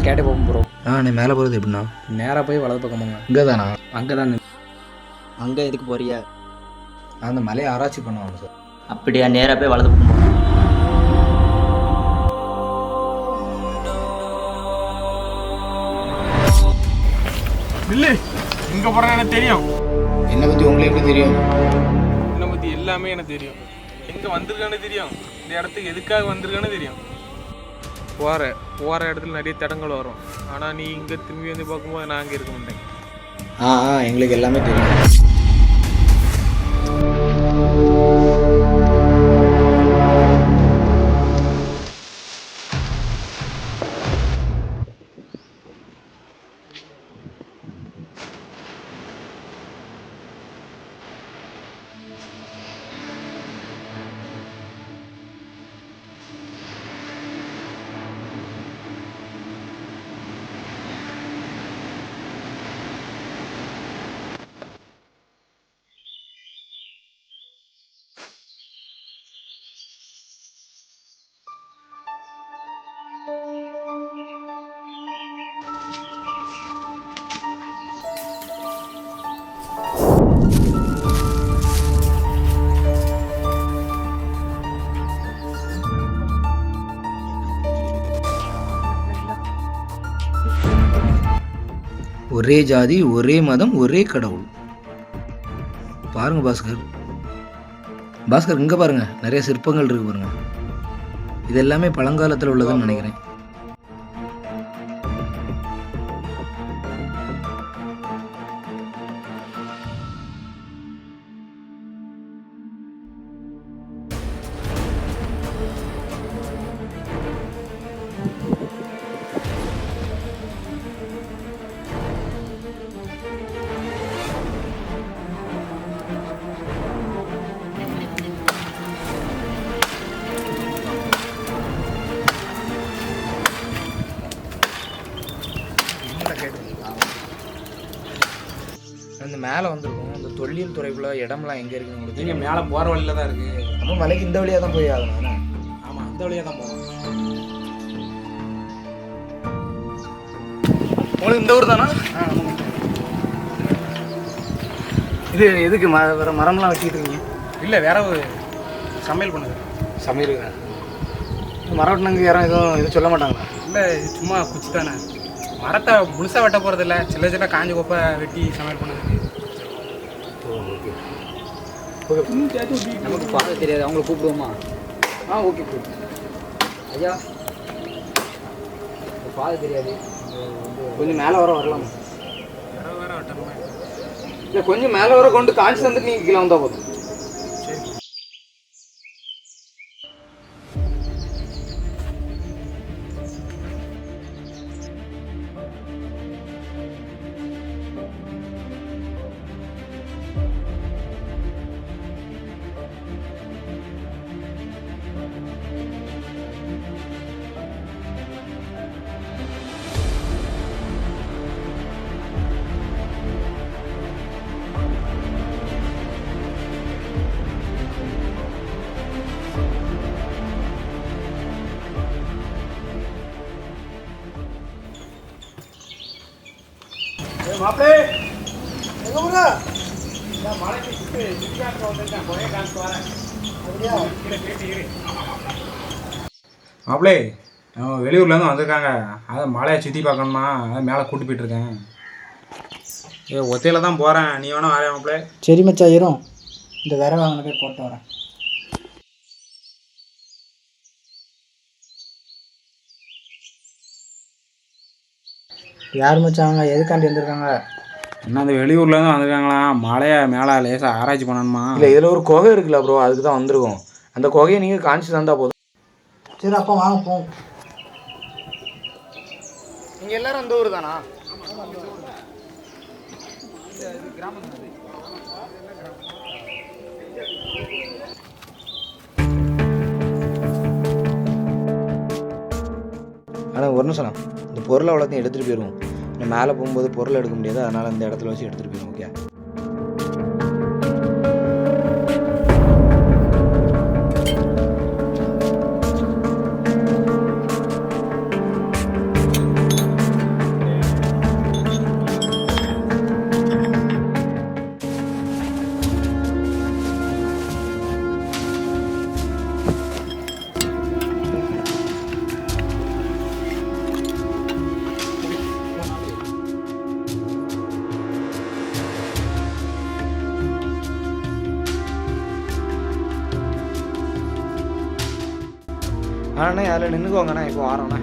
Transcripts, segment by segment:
கேட்டு போகும் ப்ரோ. நீ மேலே போகிறது எப்படின்னா? நேராக போய் வலது பக்கம் போங்க. இங்கே தானா? அங்கே தான். அங்கே எதுக்கு போறியா? அந்த மலையை ஆராய்ச்சி பண்ணுவாங்க சார். அப்படியா? நேராக போய் வலது பக்கம் போங்க. இல்லை, இங்கே போகிறேன்னு எனக்கு தெரியும். என்னை பற்றி உங்களுக்கு எப்படி தெரியும்? என்னை பற்றி எல்லாமே எனக்கு தெரியும். எங்கே வந்திருக்கான்னு தெரியும், இந்த இடத்துக்கு எதுக்காக வந்திருக்கான்னு தெரியும். போகிற இடத்துல நிறைய தடங்கள் வரும். ஆனால் நீ இங்கே திரும்பி வந்து பார்க்கும்போது நான் அங்கே இருக்க மாட்டேன். எங்களுக்கு எல்லாமே தெரியும். ஒரே ஜாதி, ஒரே மதம், ஒரே கடவுள். பாருங்க பாஸ்கர் இங்கே பாருங்க, நிறைய சிற்பங்கள் இருக்கு பாருங்க. இது எல்லாமே பழங்காலத்தில் உள்ளதுன்னு நினைக்கிறேன். அந்த மேலே வந்துருக்கும். இந்த தொல்லியல் துறைக்குள்ள இடம்லாம் எங்கே இருக்குன்னு உங்களுக்கு? நீங்கள் மேலே போகிற வழியில் தான் இருக்குது. அப்போ மலைக்கு இந்த வழியாக தான் போய் ஆகணும். ஆமாம், இந்த வழியாக தான் போகணும். உங்களுக்கு இந்த ஊர் தானா? இது எதுக்கு வேறு மரம்லாம் வச்சுக்கிட்டு இருக்கீங்க? இல்லை, வேற ஒரு சமையல் பண்ணுது. சமையல் மரம் வெட்டினங்க யாரும் எதுவும் சொல்ல மாட்டாங்களா? இல்லை, சும்மா குச்சி தானே. மரத்தை முழுசாக வெட்ட போகிறதில்ல, சின்ன காஞ்சி கோப்பை வெட்டி சமையல் பண்ணுது. நமக்கு பார்க்க தெரியாது, அவங்கள கூப்பிடுவோமா? ஓகே ஐயா, பார்க்க தெரியாது, கொஞ்சம் மேலே வரலாம். வேற வெட்டணுமா? இல்லை, கொஞ்சம் மேலே வர கொண்டு காஞ்சி வந்துட்டு நீங்கள் கீழே வந்தால் போதும். மாப்பிளே, எங்க ஊரா? மலைக்கு ஒரே காசு வரேன். மாப்பிளே, வெளியூர்லேருந்து வந்திருக்காங்க. அதை மலையை சுற்றி பார்க்கணுமா, அதை மேலே கூட்டி போயிட்டுருக்கேன். ஒத்தையில் தான் போகிறேன், நீ வேணா வரேன் மாப்பிளே. சரி மச்சான், இரும் இந்த வேற வாங்கின போய் போட்டு வரேன். யார் மச்சாங்க, எதுக்காண்டி வந்திருக்காங்க? என்ன, அந்த வெளியூர்லேருந்து வந்திருக்காங்களா? மலையை மேலே லேசாக ஆராய்ச்சி பண்ணணுமா? இல்லை, இதில் ஒரு குகை இருக்குல்ல ப்ரோ, அதுக்கு தான் வந்திருக்கோம். அந்த குகையை நீங்கள் காமிச்சு தந்தால் போதும். சரி, அப்போ வாங்க போவோம். நீங்கள் எல்லாரும் அந்த ஊர் தானா? கிராமம். ஆனால் ஒரு நிமிஷம், இந்த பொருளை அவ்வளோத்தையும் எடுத்துகிட்டு போயிடுவோம். நான் மேலே போகும்போது பொருள் எடுக்க முடியாது, அதனால் இந்த இடத்துல வச்சு எடுத்துகிட்டு போயிடுவோம். ஓகே, அண்ணே அதில் நின்றுக்கோங்கண்ணே, இப்போ வாரோண்ணே.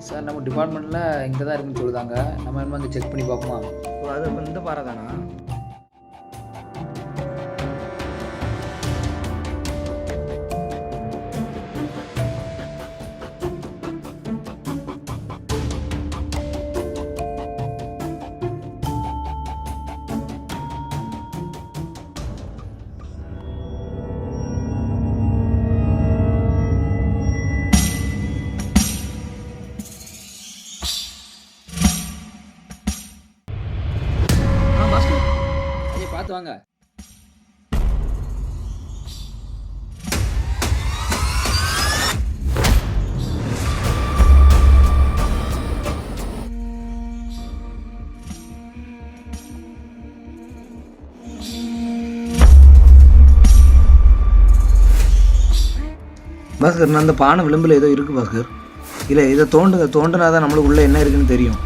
சார் நம்ம டிபார்ட்மெண்ட்டில் இங்கே தான் இருக்குன்னு சொல்லுதாங்க. நம்ம என்ன வந்து செக் பண்ணி பார்ப்போமா? அது இப்போ இந்த பாறை தானா? பாஸ்கர் ஐயா பார்த்து வாங்க. பாஸ்கர், நான் அந்த பானை விளிம்பில் ஏதோ இருக்குது பாஸ்கர். இல்லை, இதை தோண்டினா தான் நம்மளுக்கு உள்ளே என்ன இருக்குன்னு தெரியும்.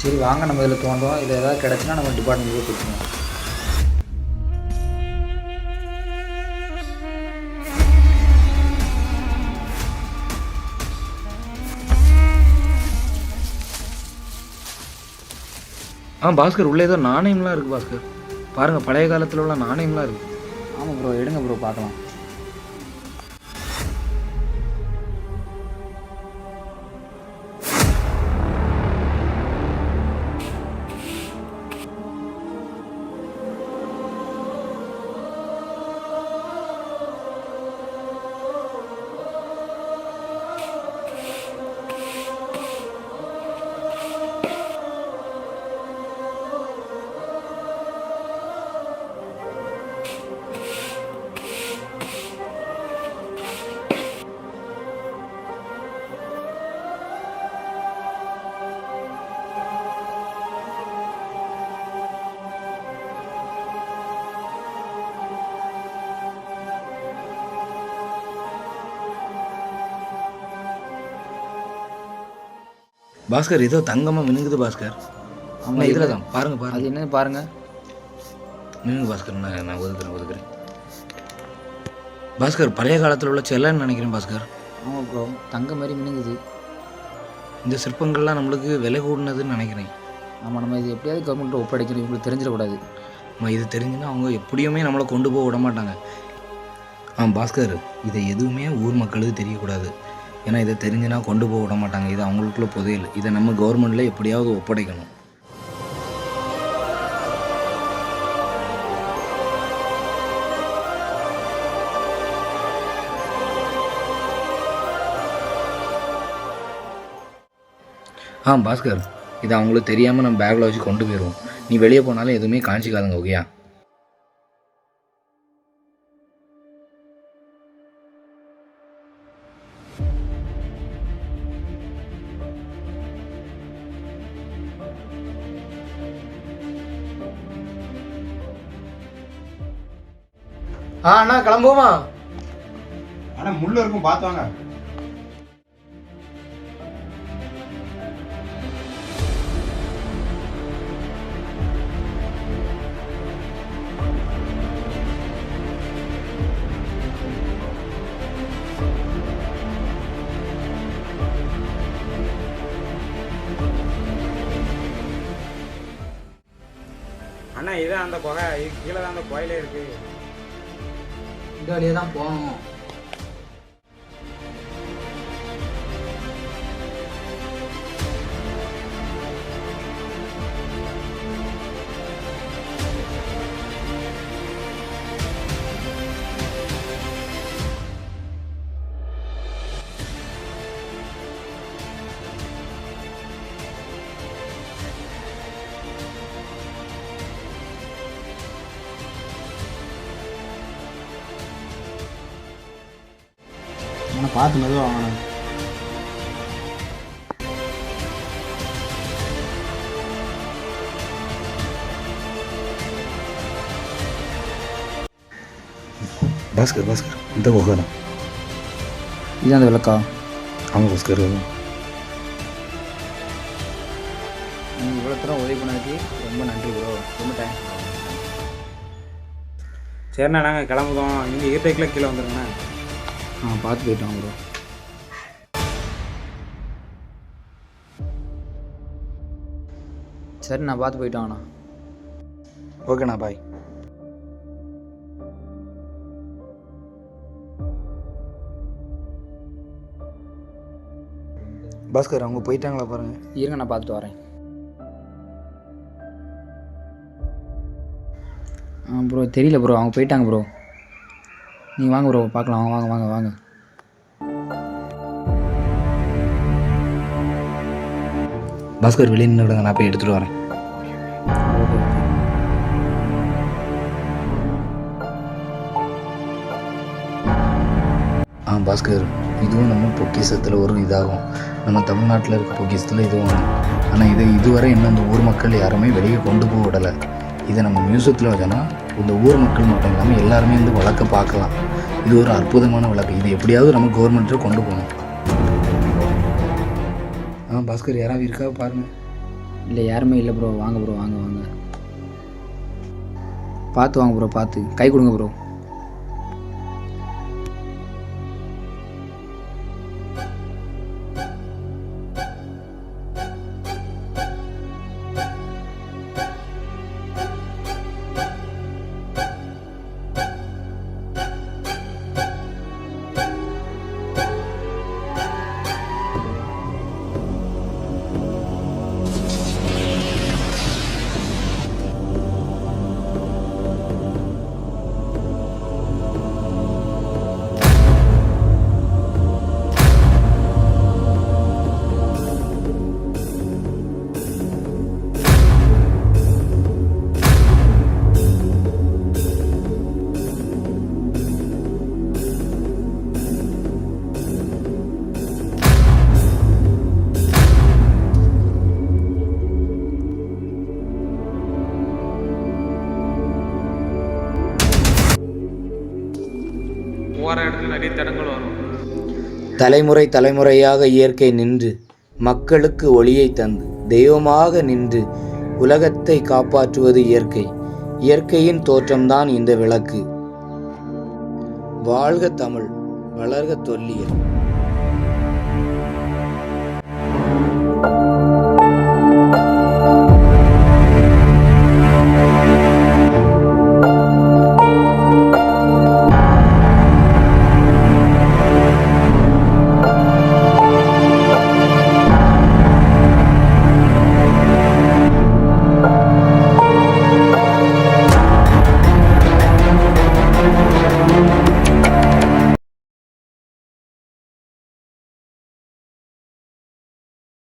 சரி வாங்க, நம்ம இதில் தோண்டோம். இதில் ஏதாவது கிடச்சுன்னா நம்ம டிபார்ட்மெண்ட்டுக்கு கொடுத்துருவோம். பாஸ்கர், உள்ளே ஏதோ நாணயம்லாம் இருக்குது பாஸ்கர். பாருங்கள், பழைய காலத்தில் உள்ள நாணயம்லாம் இருக்குது. ஆமாம் ப்ரோ, எடுங்க ப்ரோ பார்க்கலாம். பாஸ்கர், ஏதோ தங்கமாக மினுங்குது பாஸ்கர். ஆமாம், இதில் தான் பாருங்கள் அது பாருங்கள். என்னன்னு பாருங்கள். மினுங்க பாஸ்கர், நான் ஒதுக்குறேன். பாஸ்கர், பழைய காலத்தில் உள்ள செல்லன்னு நினைக்கிறேன் பாஸ்கர். ஆமாம் ப்ரோ, தங்க மாதிரி மினுங்குது. இந்த சிற்பங்கள்லாம் நம்மளுக்கு விலை கூடினதுன்னு நினைக்கிறேன். ஆமாம், நம்ம இது எப்படியாவது கவர்மெண்ட்டை ஒப்படைக்கணும். இவங்களுக்கு தெரிஞ்சிடக்கூடாது. இது தெரிஞ்சுன்னா அவங்க எப்படியுமே நம்மளை கொண்டு போக விட மாட்டாங்க. பாஸ்கர், இதை எதுவுமே ஊர் மக்களுக்கு தெரியக்கூடாது. ஏன்னா இதை தெரிஞ்சுன்னா கொண்டு போக விட மாட்டாங்க. இது அவங்களுக்குள்ள புதையல். இதை நம்ம கவர்மெண்ட்டில் எப்படியாவது ஒப்படைக்கணும். பாஸ்கர், இதை அவங்களுக்கு தெரியாமல் நம்ம பேக்கில் வச்சு கொண்டு போயிடுவோம். நீ வெளியே போனாலும் எதுவுமே காஞ்சிக்காதுங்க, ஓகேயா? அண்ணா கிளம்புவோமா? ஆனால் முள்ளு இருக்கும், பார்த்து வாங்க. அண்ணா இதான் அந்த குகை, இது கீழே தான் அந்த கோயிலே இருக்கு. இந்த வழியே தான் போகணும். ஆனால் பார்த்து மெதுவாக வாங்கணும். பாஸ்கர், இந்த குகை தான். இதுதான் அந்த விளக்கா? ஆமாம் பாஸ்கர். உதவி பண்ணதுக்கு ரொம்ப நன்றி ப்ரோ. ரொம்ப தேங்க்ஸ் ப்ரோ. சரிண்ணா நாங்கள் கிளம்புதோம். நீங்கள் ஈர்டைக்கில் கீழே வந்துருங்கண்ணா. பார்த்து போயிட்டோம் ப்ரோ. சரி நான் பார்த்து போயிட்டோங்கண்ணா. ஓகேண்ணா, பாய். பாஸ்கர் அவங்க போயிட்டாங்களா பாருங்கள். இருங்க நான் பார்த்துட்டு வரேன். ப்ரோ தெரியல ப்ரோ, அவங்க போயிட்டாங்க ப்ரோ. நீங்கள் வாங்க ப்ரோ, பார்க்கலாம். வாங்க வாங்க வாங்க. பாஸ்கர் வெளியே நின்றுடுங்க, நான் போய் எடுத்துகிட்டு வரேன். பாஸ்கர், இதுவும் நம்ம பொக்கிஷத்தில் ஒரு இதாகும். நம்ம தமிழ்நாட்டில் இருக்க பொக்கிஷத்தில் இதுவும் ஒன்று. ஆனால் இதுவரை இன்னும் இந்த ஊர் மக்கள் யாருமே வெளியே கொண்டு போக விடலை. இதை நம்ம மியூசியத்தில் வச்சோன்னா இந்த ஊர் மக்கள் மட்டும் இல்லாமல் எல்லாருமே இந்த வழக்கை பார்க்கலாம். இது ஒரு அற்புதமான வழக்கு. இது எப்படியாவது நம்ம கவர்மெண்ட்டில் கொண்டு போகணும். பாஸ்கர் யாராவது இருக்கா பாருங்கள். இல்லை யாருமே இல்லை ப்ரோ. வாங்க ப்ரோ, வாங்க வாங்க. பார்த்து வாங்க ப்ரோ, பார்த்து கை கொடுங்க ப்ரோ. போகிற இடத்துல நிறைய தடங்கள் வரும். தலைமுறை தலைமுறையாக இயற்கை நின்று மக்களுக்கு ஒளியை தந்து தெய்வமாக நின்று உலகத்தை காப்பாற்றுவது இயற்கை. இயற்கையின் தோற்றம்தான் இந்த விளக்கு. வாழ்க தமிழ், வளர்க தொல்லியல்.